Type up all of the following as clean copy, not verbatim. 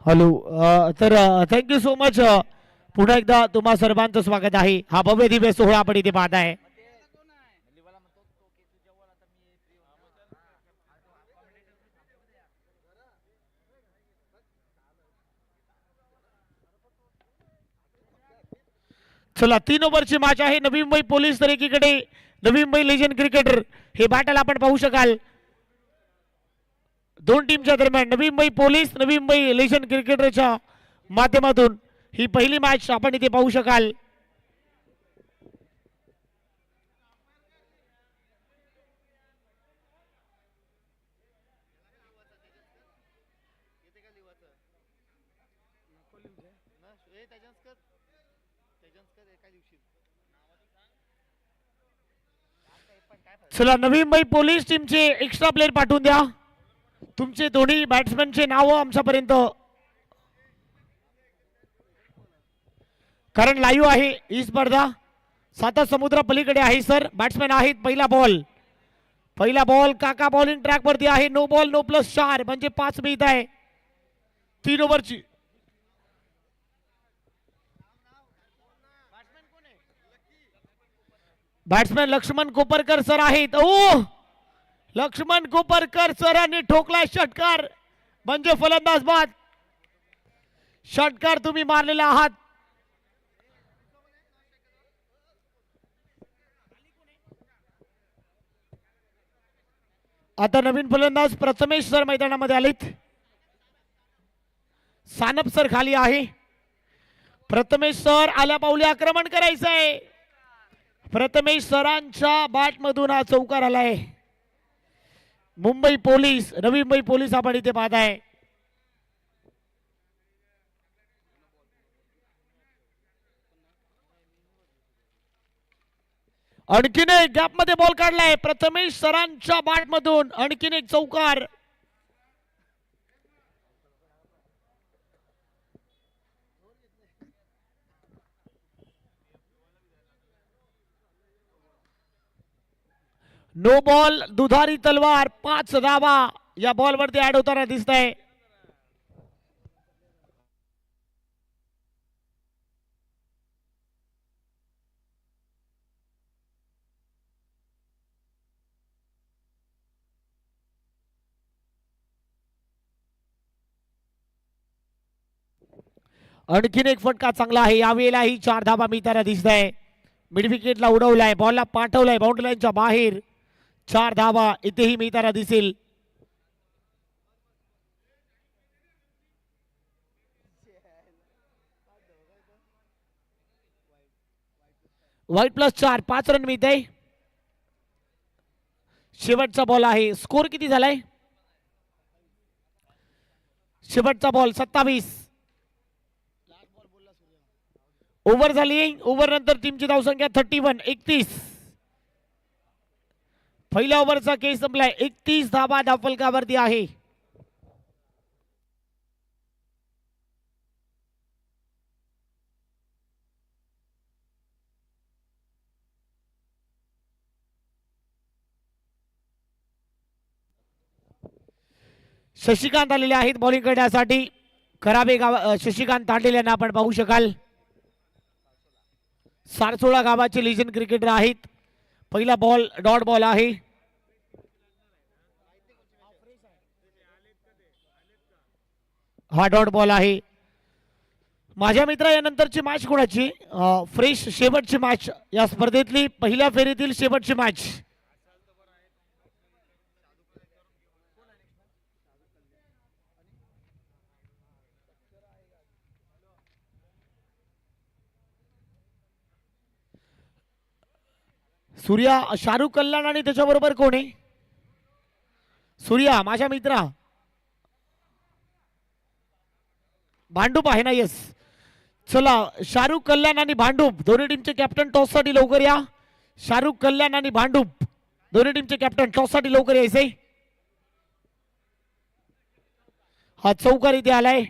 Hello. तर thank you so much. पुन्हा एकदा तुम्हा सर्वांचं स्वागत आहे. हा भव्य दिव्य सोहळा आपण इथे पाहत आहे. चला 3 ओव्हरची मॅच आहे. नवी मुंबई पोलीस तर एकीकडे नवी मुंबई लेजंड क्रिकेटर. हे बॅटल आपण पाहू शकाल दोन टीमच्या दरम्यान. नवी मुंबई पोलीस नवी मुंबई लेजंड क्रिकेटरच्या माध्यमातून ही पहिली मॅच आपण इथे पाहू शकाल. चला नवी मुंबई पोलीस टीमचे एक्स्ट्रा प्लेयर पाठवून द्या. तुमचे दोन्ही बॅट्समॅनचे नाव आमच्यापर्यंत, कारण लाईव्ह आहे ही स्पर्धा. साता समुद्र पलीकडे आहे सर. बॅट्समॅन आहेत. पहिला बॉल काका बॉलिंग ट्रॅक वरती आहे. नो बॉल नो प्लस 4 म्हणजे 5 मिळत आहे 3 ओव्हरची. बॅट्समॅन लक्ष्मण कोपरकर सर आहेत. ओ लक्ष्मण कोपरकर सरांनी ठोकलाय षटकार म्हणजे फलंदाज बाद. षटकार तुम्ही मारलेला आहात. आता नवीन फलंदाज प्रथमेश सर मैदानामध्ये आलेत. सानप सर खाली आहे. प्रथमेश सर आल्या पावली आक्रमण करायचं आहे. प्रथमेश सरांच्या बॅट मधून हा चौकार आलाय. मुंबई पोलीस नवी मुंबई पोलीस आपण इथे पाहत आहे. आणखीन एक गॅप मध्ये बॉल काढलाय प्रथमेश सरांच्या बॅट मधून. आणखीन एक चौकार. नो बॉल दुधारी तलवार. 5 धावा या बॉल वरती ऍड होताना दिसत आहे. आणखीन एक फटका चांगला आहे. यावेळेलाही 4 धावा मिळताना दिसत आहे. मिड विकेटला उडवलाय. बॉलला पाठवलाय बाउंड्री लाईनच्या बाहेर. 4 धावा इथेही मिळताना दिसेल. वाईट प्लस 4 5 रन मिळत आहे. शेवटचा बॉल आहे. स्कोर किती झालाय? शेवटचा बॉल 27. ओव्हर झाली. ओव्हर नंतर टीमची धावसंख्या 31 31. पहिल्या ओव्हरचा केस संपलाय. 31 धावा धावफलकावरती आहे. शशिकांत आलेले आहेत बॉलिंग करण्यासाठी. खराबे गाव शशिकांत तांडेल यांना आपण पाहू शकाल. सारसोळा गावाचे लिजन क्रिकेटर आहेत. पहिला बॉल डॉट बॉल आहे. हा डॉट बॉल आहे. माझ्या मित्रा यानंतरची मॅच कोणाची? फ्रेश शेवटची मॅच या स्पर्धेतली पहिल्या फेरीतील शेवटची मॅच. सूर्या शाहरुख कल्याण आणि त्याच्याबरोबर कोण आहे? सूर्या माझ्या मित्रा भांडूप आहे ना? येस. चला शाहरुख कल्याण आणि भांडूप दोन्ही टीमचे कॅप्टन टॉस साठी लवकर या. शाहरुख कल्याण आणि भांडूप दोन्ही टीमचे कॅप्टन टॉस साठी लवकर यायचे. हा चौकार इथे आलाय.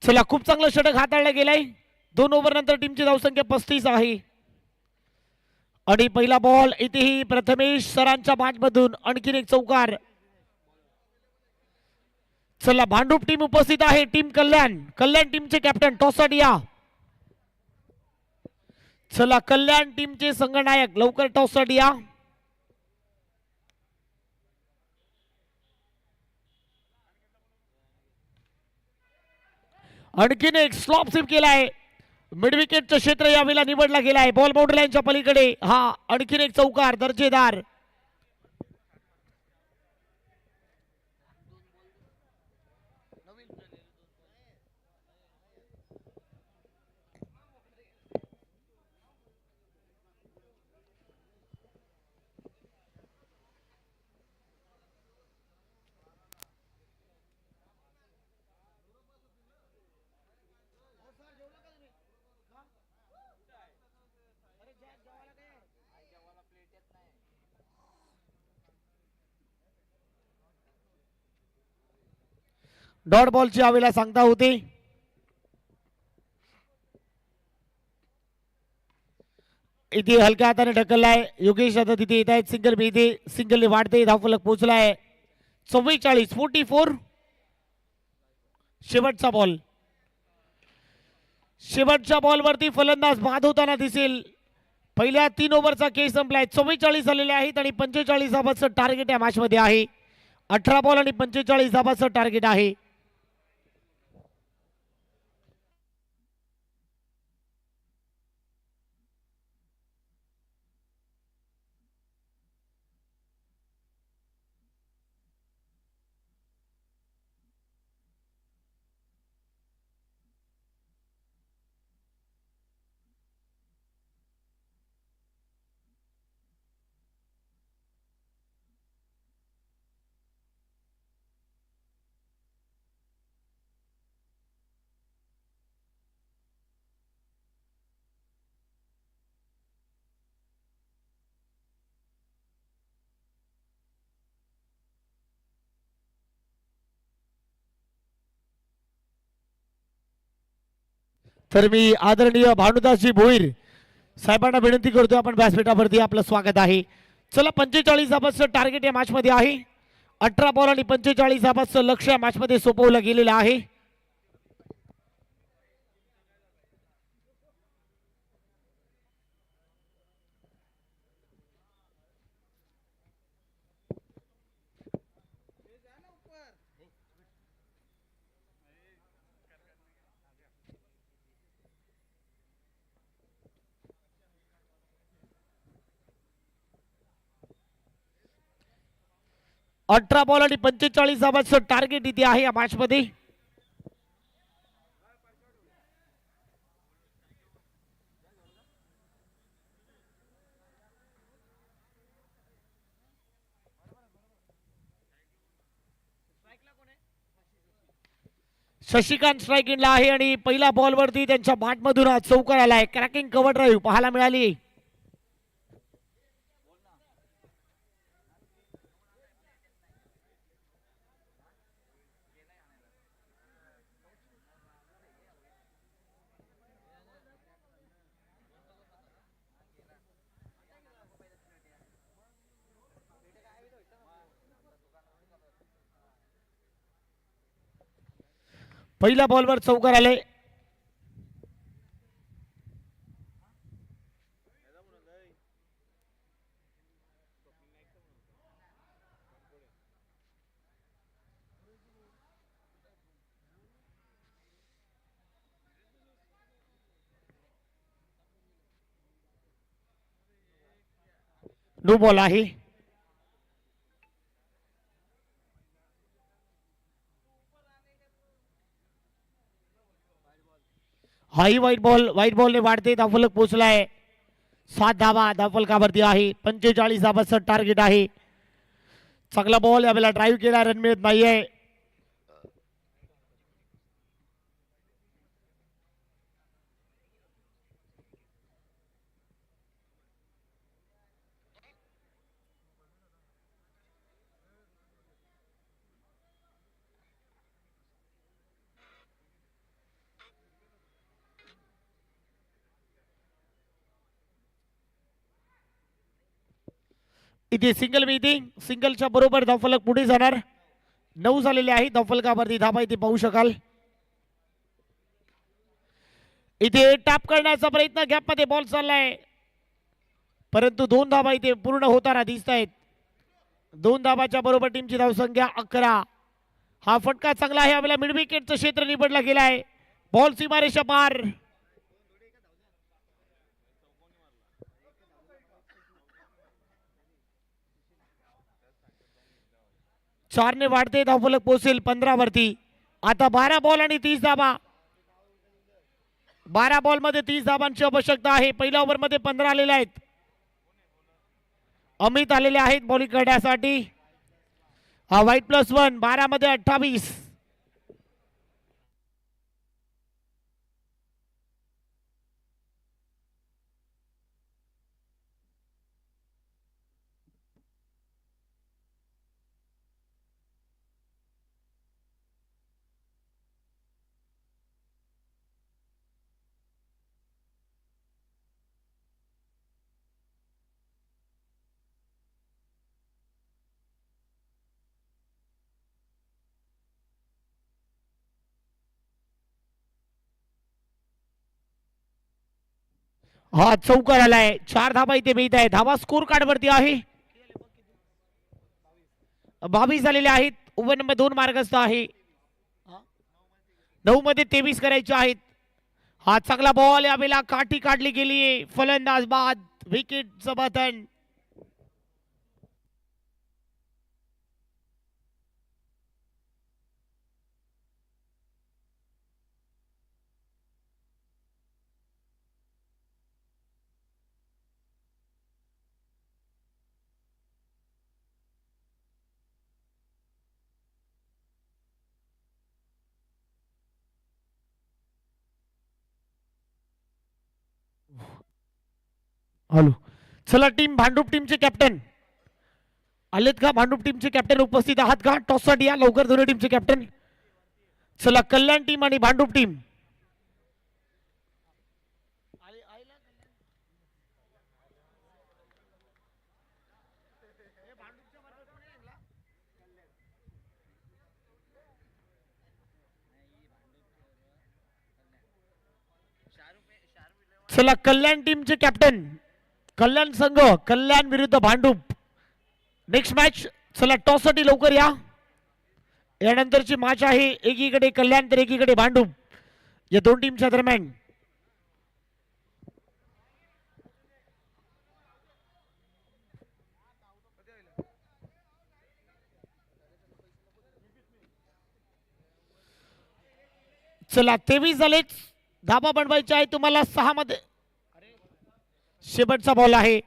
चला खूप चांगलं षटक हाताळलं गेलंय. 2 ओव्हर नंतर टीमची धावसंख्या 35 आहे. आणि पहिला बॉल इथेही प्रथमेश सरांच्या बॅटमधून आणखीन एक चौकार. चला भांडूप टीम उपस्थित आहे. टीम कल्याण टीमचे कॅप्टन टॉसाडिया. चला कल्याण टीमचे संघनायक लवकर टॉसाडिया. आणखीन एक स्लॉप स्वीप केलाय. मिड विकेटचं क्षेत्र यावेळेला निवडला गेला आहे. बॉल बाउंड्री लाईनच्या पलीकडे हा आणखीन एक चौकार दर्जेदार. डॉट बॉलची यावेळेला सांगता होती. इथे हलक्या हाताने ढकललाय. योगेश आता तिथे येत आहेत. सिंगल मी इथे सिंगल वाढते. धावफलक पोहोचलाय 44. शेवटचा बॉल. शेवटच्या बॉलवरती फलंदाज बाद होताना दिसेल. पहिल्या 3 ओव्हरचा खेळ संपलाय. 44 झालेले आहेत आणि 45 धावांचं टार्गेट या मॅच मध्ये आहे. 18 बॉल आणि 45 धावांचं टार्गेट आहे. तर मी आदरणीय भानुदासजी भोईर साहेबांना विनंती करतो, आपण व्यासपीठावरती आपलं स्वागत आहे. चला 45 धावांचं टार्गेट या मॅच मध्ये आहे. 18 बॉल आणि 45 धावांचं लक्ष्य या मॅच मध्ये सोपवलं गेलेलं आहे. अठरा बॉल आणि 45 धावांचं टार्गेट इथे आहे या मॅच मध्ये. शशिकांत स्ट्राइक इनला आहे आणि पहिल्या बॉलवरती त्यांच्या बॅटमधून चौकार आलाय. क्रॅकिंग कव्हर ड्राईव्ह पाहायला मिळाली. पहिल्या बॉलवर चौकार आले. नो बॉल आहे. हाई व्हाईट बॉलने वाढते. धावफलक पोहोचलाय 7 धावा धावफलकावरती आहे. 45 धावांचं टार्गेट आहे. चांगला बॉल यावेळेला ड्राईव्ह केला, रन मिळत नाहीये. इथे सिंगल मिळते, सिंगलच्या बरोबर धावफलक पुढे जाणार. 9 झालेले आहे. धावफलकावरती धाबा इथे पाहू शकाल. इथे टॅप करण्याचा प्रयत्न, गॅप मध्ये बॉल चाललाय, परंतु 2 धाबा इथे पूर्ण होताना दिसत आहेत. 2 धाबाच्या बरोबर टीमची धावसंख्या 11. हा फटका चांगला आहे. आपल्याला मिड विकेटचं क्षेत्र निवडला गेलाय. बॉल सीमारेषा पार. चारने वाढते, धावफलक पोहोचेल 15 वरती. आता 12 बॉल आणि 30 धाबा. 12 बॉल मध्ये 30 धाबांची आवश्यकता आहे. पहिल्या ओव्हर मध्ये 15 आलेले आहेत. अमित आलेले आहेत बॉलिंग करण्यासाठी. हा वाईट +1. 12 मध्ये 28. हा चौकार आलाय. 4 धाबा इथे मिळत आहे. धाबा स्कोर कार्ड वरती आहे. 22 झालेले आहेत. ओव्हर नंबर 2 मार्गस्थ आहे. 9 मध्ये 23 करायचे आहेत. हा चांगला बॉल, यावेळेला काठी काढली गेली. फलंदाज बाद, विकेटचं बटन. हॅलो, चला टीम भांडूप टीमचे कॅप्टन आलेत का? भांडूप टीमचे कॅप्टन उपस्थित आहात का? टॉससाठी या लवकर दोन्ही टीमचे कॅप्टन. चला कल्याण टीम आणि भांडूप टीम. चला कल्याण टीमचे कॅप्टन, कल्याण संघ, कल्याण विरुद्ध भांडूप नेक्स्ट मॅच. चला टॉस साठी लवकर या. यानंतरची मॅच आहे एकीकडे कल्याण तर एकीकडे भांडूप, या 2 टीमच्या दरम्यान. चला 23 झालेच. धाबा बनवायचा आहे तुम्हाला 6 मध्ये. शेवटचा बॉल आहे.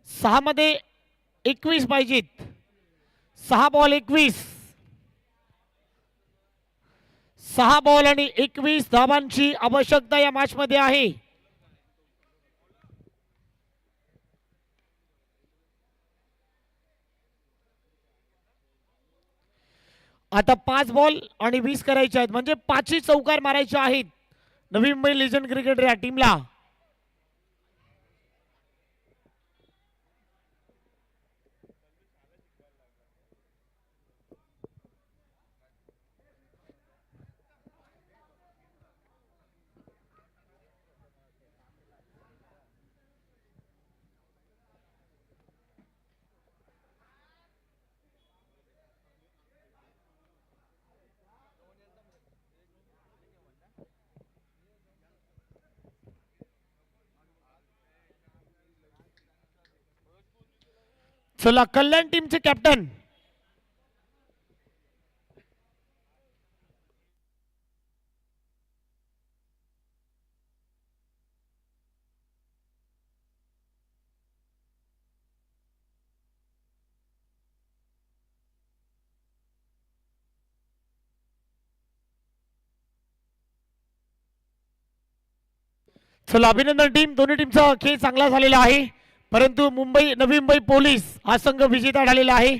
6 मध्ये 21 पाहिजेत. 6 बॉल 21. 6 बॉल आणि 21 धाबांची आवश्यकता या मॅच मध्ये आहे. आता 5 बॉल आणि 20 करायचे आहेत, म्हणजे 5ही चौकार मारायचे आहेत नवी मुंबई लेजंड क्रिकेटर या टीमला. चला कल्याण टीमचे कॅप्टन चला अभिनंदन टीम. दोन्ही टीमचा खेळ चांगला झालेला आहे, परंतु नवी मुंबई पोलीस हा संघ विजेता झालेला आहे.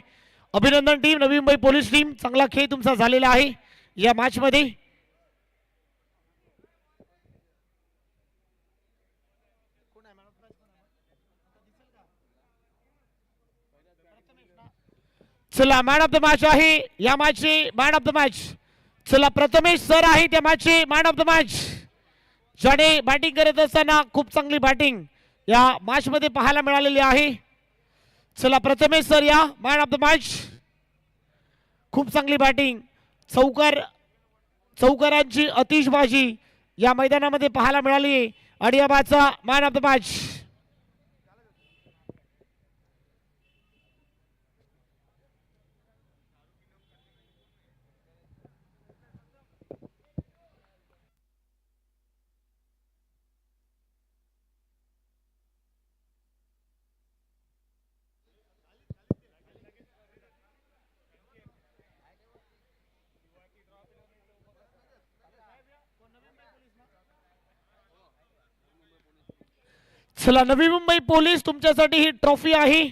अभिनंदन team, Navi Mumbai police team, चांगला खेळ तुमचा झालेला आहे या मॅच मध्ये. चला मॅन ऑफ द मॅच आहे या मॅचचे मॅन ऑफ द मॅच. चला प्रथमेश सर आहे त्या मॅचचे मॅन ऑफ द मॅच, ज्याने बॅटिंग करत असताना खूप चांगली बॅटिंग या मॅच मध्ये पाहायला मिळालेली आहे. चला प्रथमेश सर या मॅन ऑफ द मॅच. खूप चांगली बॅटिंग, चौकारांची अतिशबाजी या मैदानामध्ये पाहायला मिळाली आणि या मॅचचा मॅन ऑफ द मॅच. चला नवी मुंबई पोलीस तुमच्यासाठी ही ट्रॉफी आहे.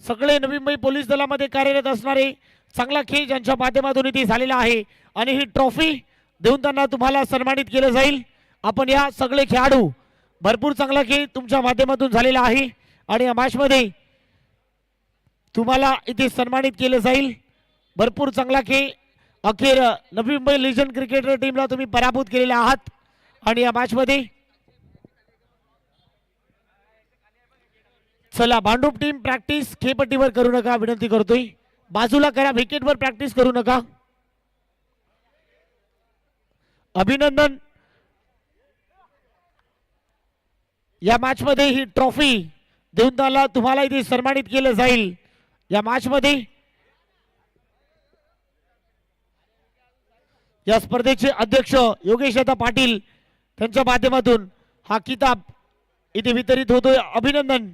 सगळे नवी मुंबई पोलीस दलामध्ये कार्यरत असणारे चांगला खेळ ज्यांच्या माध्यमातून इथे झालेला आहे आणि ही ट्रॉफी देऊन त्यांना तुम्हाला सन्मानित केलं जाईल. आपण या सगळे खेळाडू भरपूर चांगला खेळ तुमच्या माध्यमातून झालेला आहे आणि या मॅच मध्ये तुम्हाला इथे सन्मानित केलं जाईल. भरपूर चांगला खेळ. अखेर नवी मुंबई लेजंड क्रिकेटर टीमला तुम्ही पराभूत केलेले आहात आणि या मॅच मध्ये चला भांडूप टीम प्रॅक्टिस खेळपट्टीवर करू नका विनंती करतोय. बाजूला करा, विकेटवर प्रॅक्टिस करू नका. अभिनंदन. या मॅच मध्ये ही ट्रॉफी देऊन तुम्हाला इथे सन्मानित केलं जाईल. या मॅच मध्ये या स्पर्धेचे अध्यक्ष योगेश दादा पाटील त्यांच्या माध्यमातून हा किताब इथे वितरित होतोय. अभिनंदन.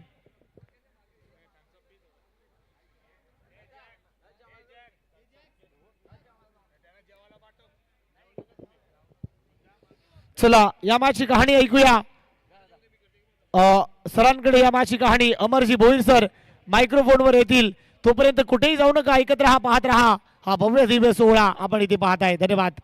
चला या मॅचची कहाणी ऐकूया. सरांकडे या मॅचची कहाणी अमरजी भोईर सर मायक्रोफोनवर येतील. तोपर्यंत कुठेही जाऊ नका, ऐकत राहा, पाहत राहा हा भव्य दिव्य सोहळा आपण इथे पाहत आहे. धन्यवाद.